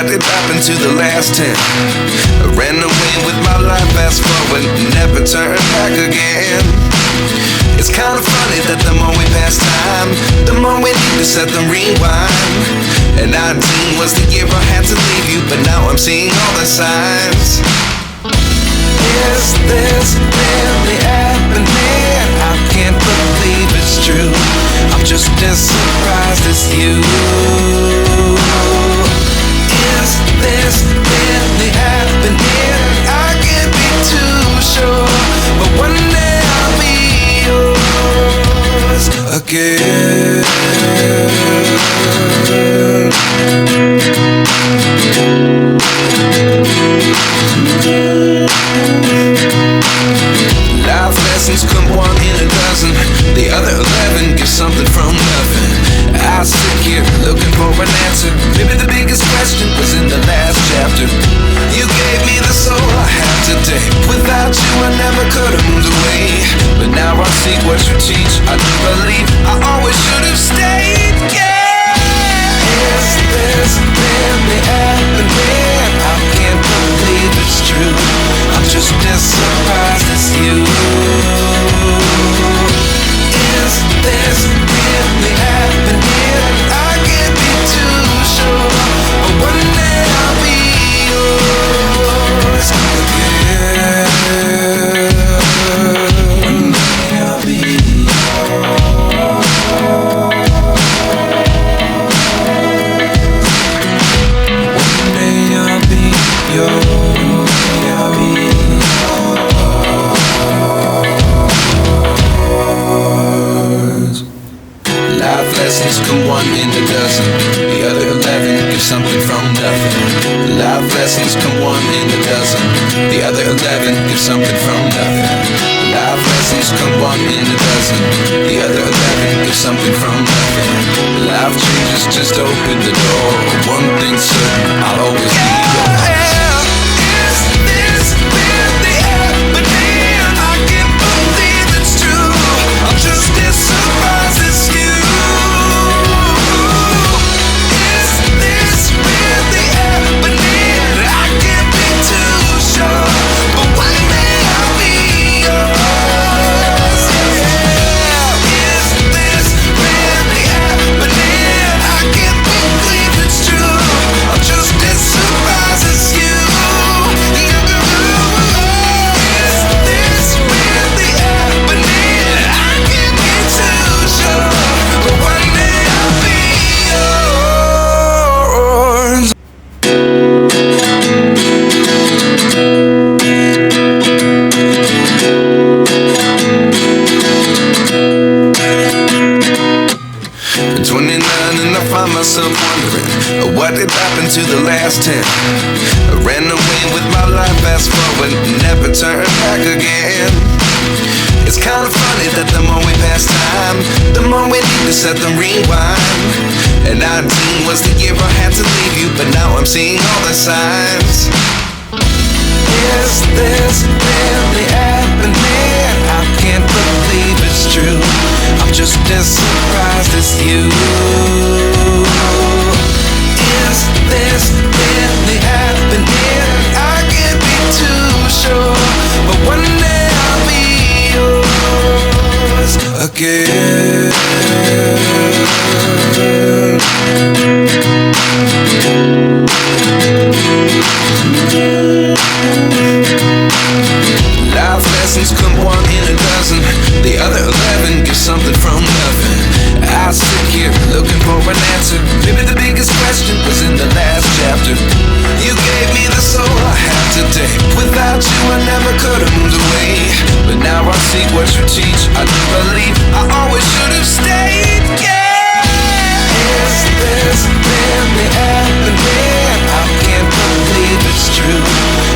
what did happen to the last 10? I ran away with my life, fast forward, never turn back again. It's kind of funny that the more we pass time, the more we need to set them rewind. And 19 was the year I had to leave you, but now I'm seeing all the signs. Is this really happening? I can't believe it's true. I'm just as surprised as you. Is this really happening? I can't be too sure, but one day I'll be yours again. Life lessons come one in a dozen, the other 11 give something from nothing. I sit here looking for an answer. Maybe the biggest question was in the last chapter. You gave me the soul I have today. Without you I never could have moved away, but now I see what you teach. I do believe I always should have stayed. Yeah. Is this really happening? I can't believe it's true. I'm just as surprised as you. Is this really happening? I can't be too sure, but one day I'll be yours again. One day I'll be yours. One day I'll be yours. I'll be yours. Life lessons come one in a dozen, the other 11 give something from nothing. Life lessons come one in a dozen, the other 11 give something from nothing. Life lessons come one in a dozen, the other 11 give something from nothing. Life changes, just open the door. One thing's certain, I'll always be yours. Is this really happening? I can't believe it's true. I'm just as surprised as you. Is this really happening? I can't be too sure, but one day I'll be yours. Yeah. Is this really happening? I can't believe it's true. I'm just as surprised as you. Is this really happening? I can't be too sure, but one day I'll be yours. I'm 29 and I find myself wondering what did happen to the last 10. I ran away with my life, fast forward, never turn back again. It's kind of funny that the more we pass time, the more we need to set them rewind. And 19 was the year I had to leave you, but now I'm seeing all the signs. Is this really happening? I can't believe it's true. I'm just as surprised as you. Is this really happening? I can't be too sure, but one day I'll be yours again. Life lessons come one in a dozen, the other 11 give something from nothing. I sit here looking for an answer. Maybe the biggest question was in the last chapter. You gave me the soul I have today. Without you I never could have moved away, but now I see what you teach. I do believe I always should have stayed. Yeah. Is this really happening? I can't believe it's true.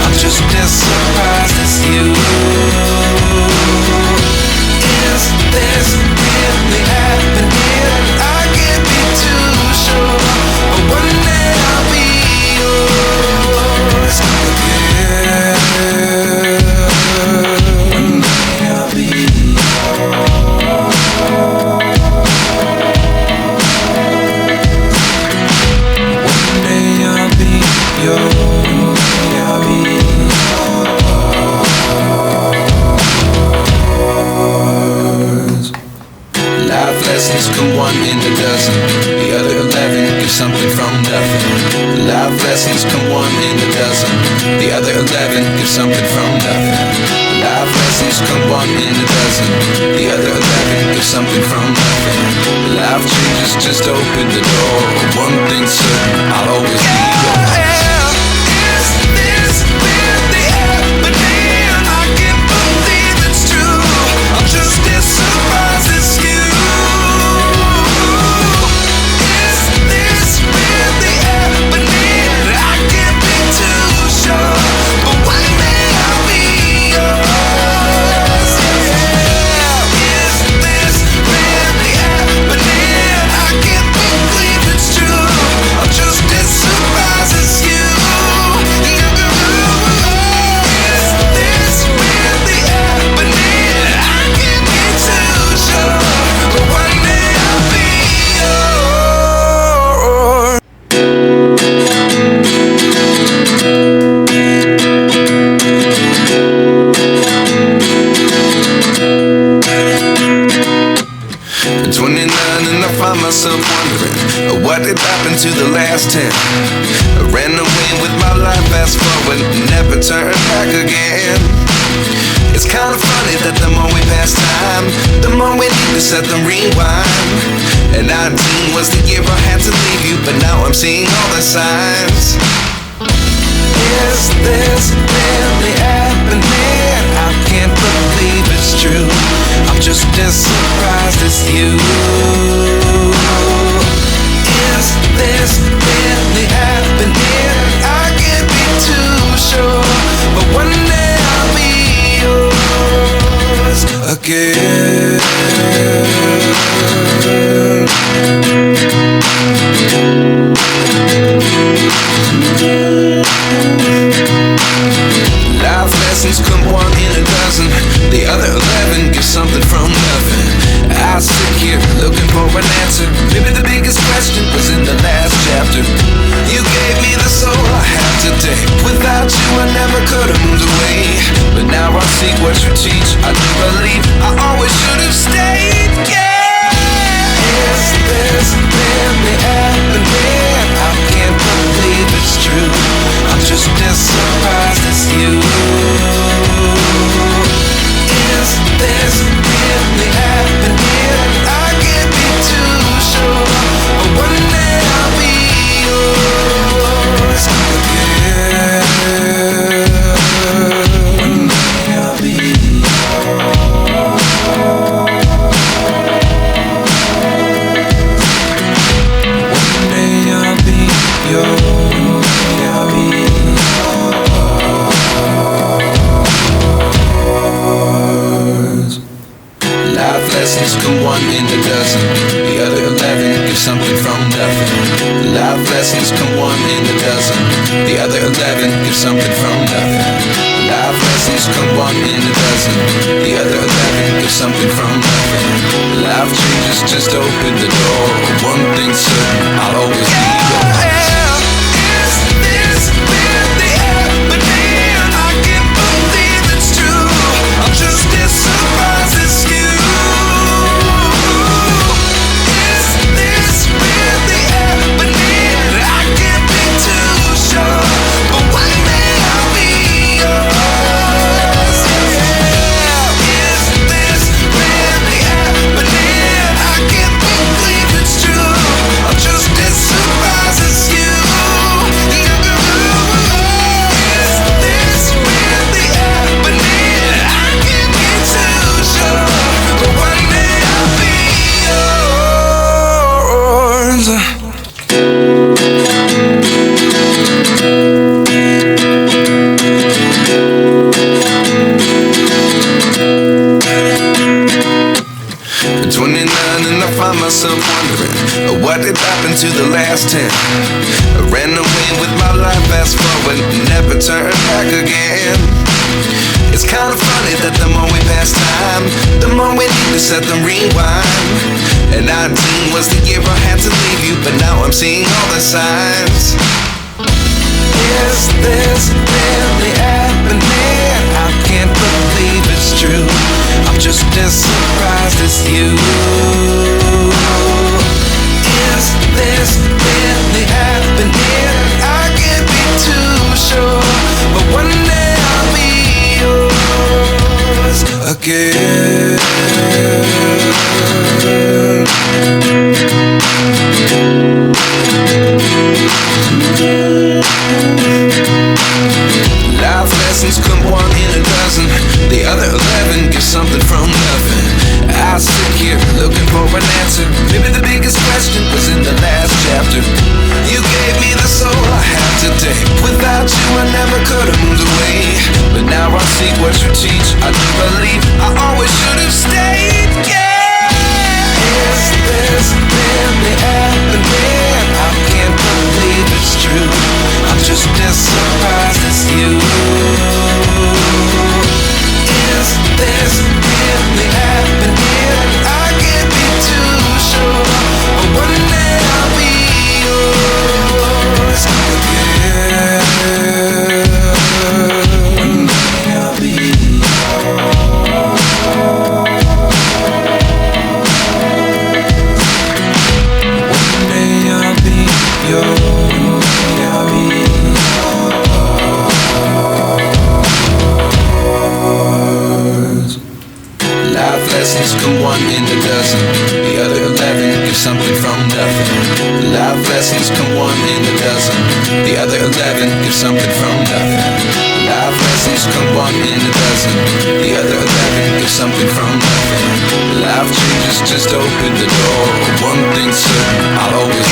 I'm just as surprised as you. Is this really happening? I can't be too sure, but one day I'll be yours again. One day I'll be yours. Life lessons come one in a dozen. The other 11 give something from nothing. Life lessons come one in a dozen. The other 11 give something from nothing. Life changes, just open the door. One thing's certain, I'll always be yours. Is this really happening? I can't believe it's true. I'm just as surprised as you. Is this really happening? I can't be too sure, but one day I'll be yours. Yeah. Is this really happening? I can't believe it's true. I'm just as surprised as you. Is this really happening? I can't be too sure, but one day I'll be yours. At 29 and I find myself wondering what did happen to the last 10. I ran away with my life, fast forward, never turn back again. It's kind of funny that the more we pass time, the more we need to set the rewind. And 19 was the year I had to leave you, but now I'm seeing all the signs. Is this really happening? I can't believe it's true. I'm just as surprised as you. Is this really happening? I can't be too sure, but one day I'll be yours again. Life lessons come one in a dozen. The other 11 give something from nothing. I sit here looking for an answer. Maybe the biggest question was in the last chapter. You gave me the soul I have today. Without you I never could have moved away. But now I see what you teach. I do believe I always should have stayed. Yeah. Is this really happening? I can't believe it's true. I'm just as surprised as you. Is this really happening? I can't be too sure, but one day I'll be yours again. One day I'll be yours. One day I'll be yours. I'll be yours. Life lessons come one in a dozen. The other 11 give something from nothing. Life lessons come one in a dozen. The other 11 give something from nothing. Life lessons come one in a dozen. The other 11 give something from nothing. Life changes, just open the door. One thing's certain, I'll always be yours. Is this really happening? I can't believe it's true. I'm just as surprised as you. Is this really happening? I can't be too sure, but one day I'll be yours. Yeah. Is this really happening? I can't believe it's true. I'm just as surprised as you. Is this really happening? I can't be too sure, but one day I'll be yours. At 29 and I find myself wondering what did happen to the last 10. I ran away with my life, fast forward, never turn back again. It's kind of funny that the more we pass time, the more we need to set the rewind. And 19 was the year I had to leave you, but now I'm seeing all the signs. Is this really happening? I can't believe it's true. I'm just as surprised as you. Is this really happening? I can't something from nothing. I sit here looking for an answer. Maybe the biggest question was in the last chapter. You gave me the soul I have today. Without you I never could have moved away. But now I see what you teach. I do believe I always should have stayed. Yeah. Is this really happening? I can't believe it's true. I'm just as surprised as you. Is this really happening? I can't be too sure, but one day I'll be yours again. One day I'll be yours. One day I'll be yours. I'll be yours. Life lessons come one in a dozen. The other 11 give something from nothing. Life lessons come one in a dozen. The other 11 give something from nothing. Life lessons come one in a dozen. The other 11 give something from nothing. Life changes, just open the door. One thing's certain, I'll always